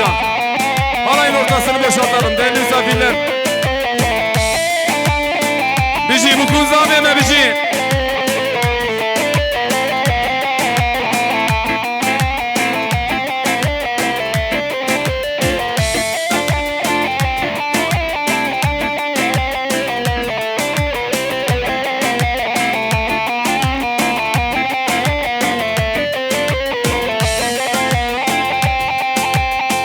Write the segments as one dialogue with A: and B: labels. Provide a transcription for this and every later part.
A: can. Halayın ortasını boşaltalım değerli misafirler. Bici bu kunza verme Bici.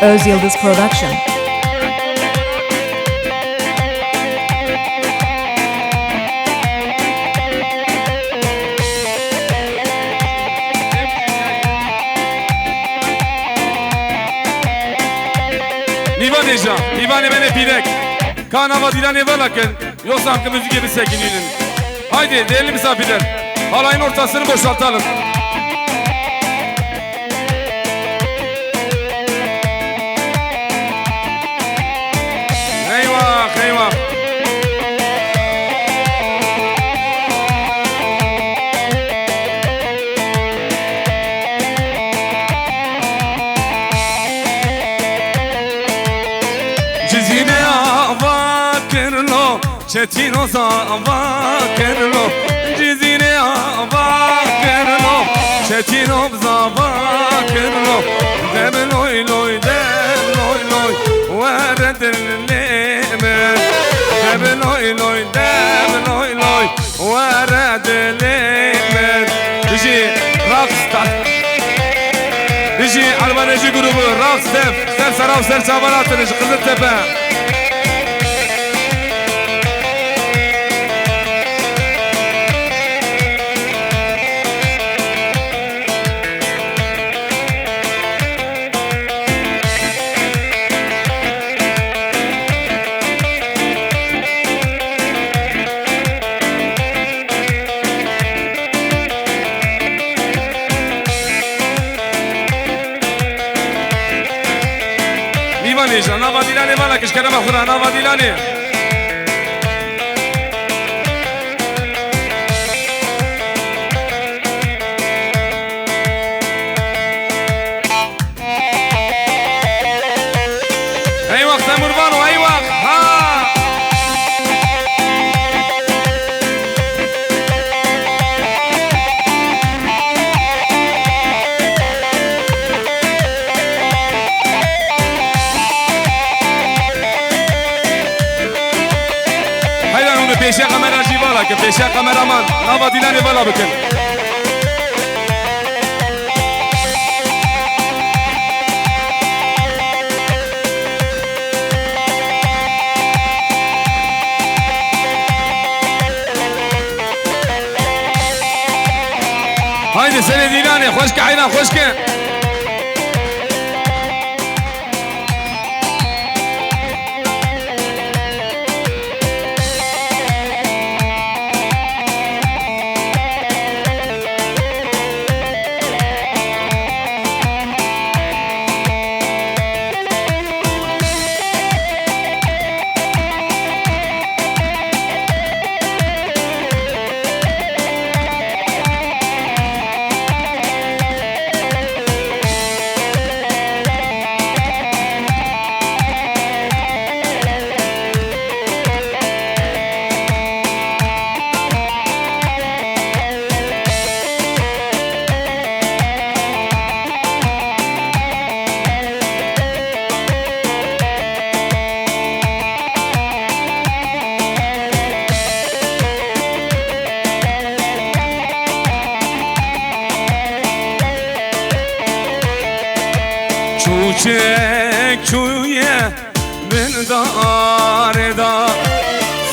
B: Öz Yıldız Production.
A: Nivan Eja, Nivan Emene Pirek. Kanava dilan evvelakın. Yoksa hakkı müzik gibi sekininin. Haydi değerli misafirler. Halayın ortasını boşaltalım. Eyvah eyvah. Cizine ava kerlo, çetino zava kerlo. Cizine ava kerlo, çetino zava kerlo. Dem loy loy dem loy loy, veredelleme. Dem loy loy dem loy loy, veredelleme. Bici rockstar. Bici Albaneci grubu Rockstep. Ser Saraf Ser Çabalatını Kızıltepe. Nivan Nava Dilani valla kışkara mahura Nava Dilani. Eyvah Temur Banu eyvah ha. پیشه کامرا جیوالا که پیشه کامرامان نوا دیلانی والا بکن هایدی سری دیلانی خوش که عینا خوش که چوچک چویه من داردا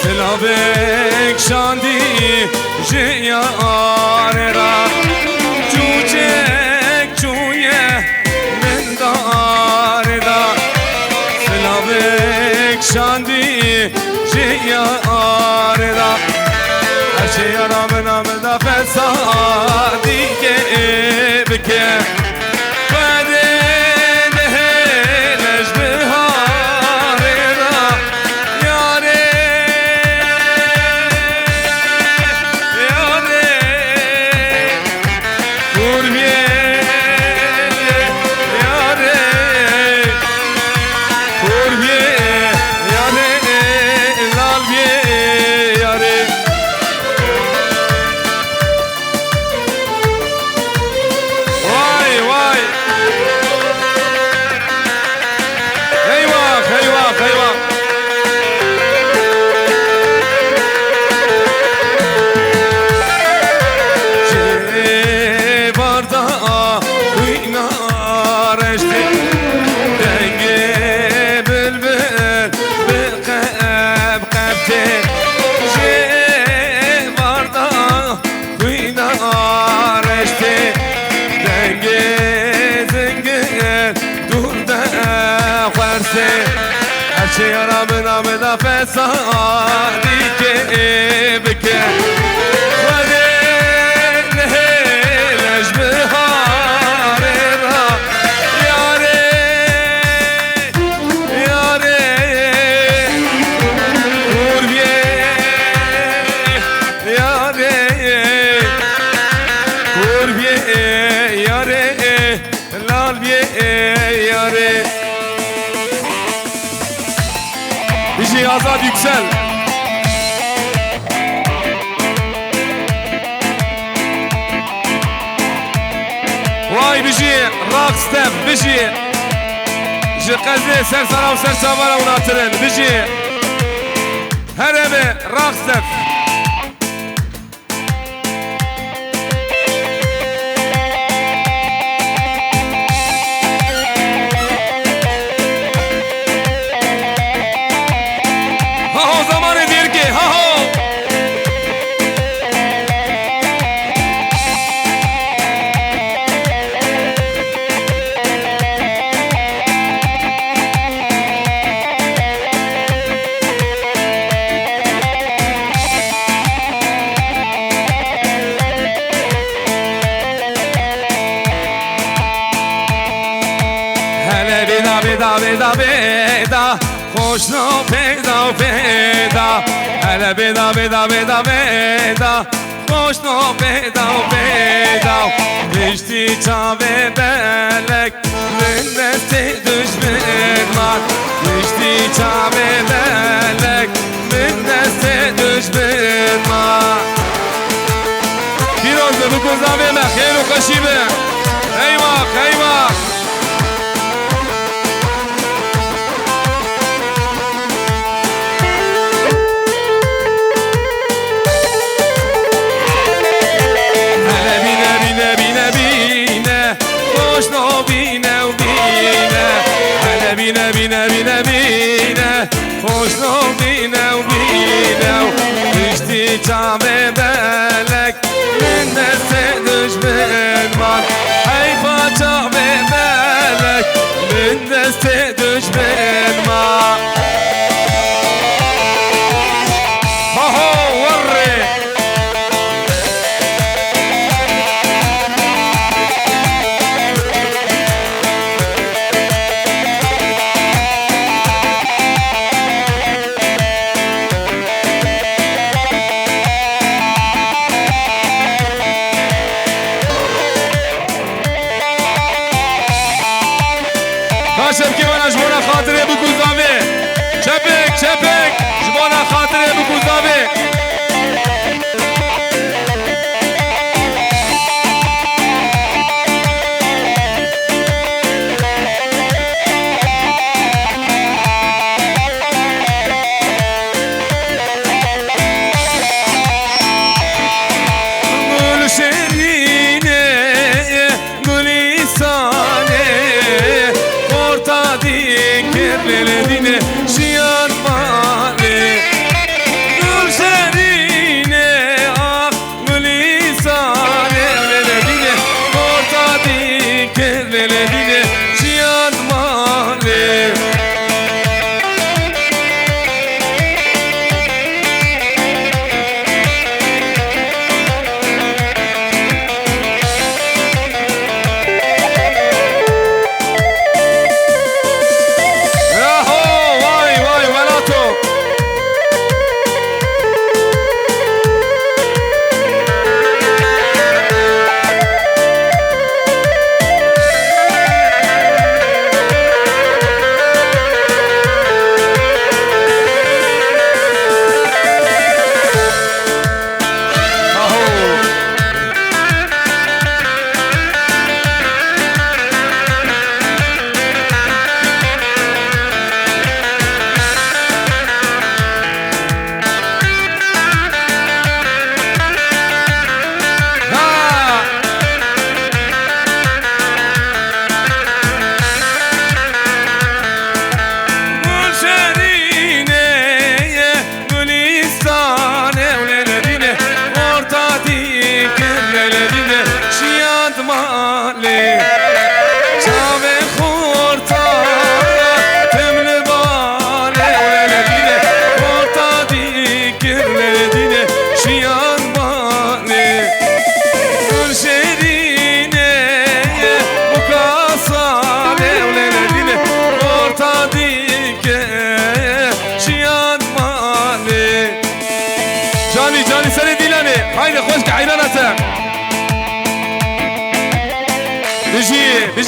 A: سلابک شاندی جیاره را چوچک چویه من داردا سلابک شاندی جیاره را هرچه یارم نام دا فسادی که بکه مرسه هرچه یارا بنا بدا فسادی که بکه خده نهلش بهاره را یاره یاره قربیه یاره قربیه یاره لال بیه یاره بیشی آزاد yüksel وای بیشی راک ستف بیشی جی قزه سر سرا و سر سوارا و ناترن بیشی هرمه راک ستف بدا بدا خوشنو پیدا پیدا هلا بدا بدا بدا بدا خوشنو پیدا پیدا دشتی چاوه بلک من دست دشمن مار دشتی چاوه بلک من دست دشمن مار پیروز بکن زاوه خیر و خشیبه ایوه ایوه بینه بینه بینه بینه خوشنو بینه و بینه و دشتی چامه بلک من دست دشمن من ای پاچا به بلک من دست دشمن من ها ها وره شب که من جبانا خاطره بکن زاوه چپک چپک جبانا خاطره بکن زاوه گل شیرینه گلیسانه Beledine şiyan mane Gül şerine ah gülizane Beledine orta diker beledine şiyan mane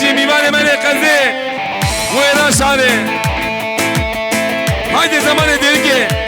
A: جی میوان من قزه ویرا شاره. Haydi zamanı dergi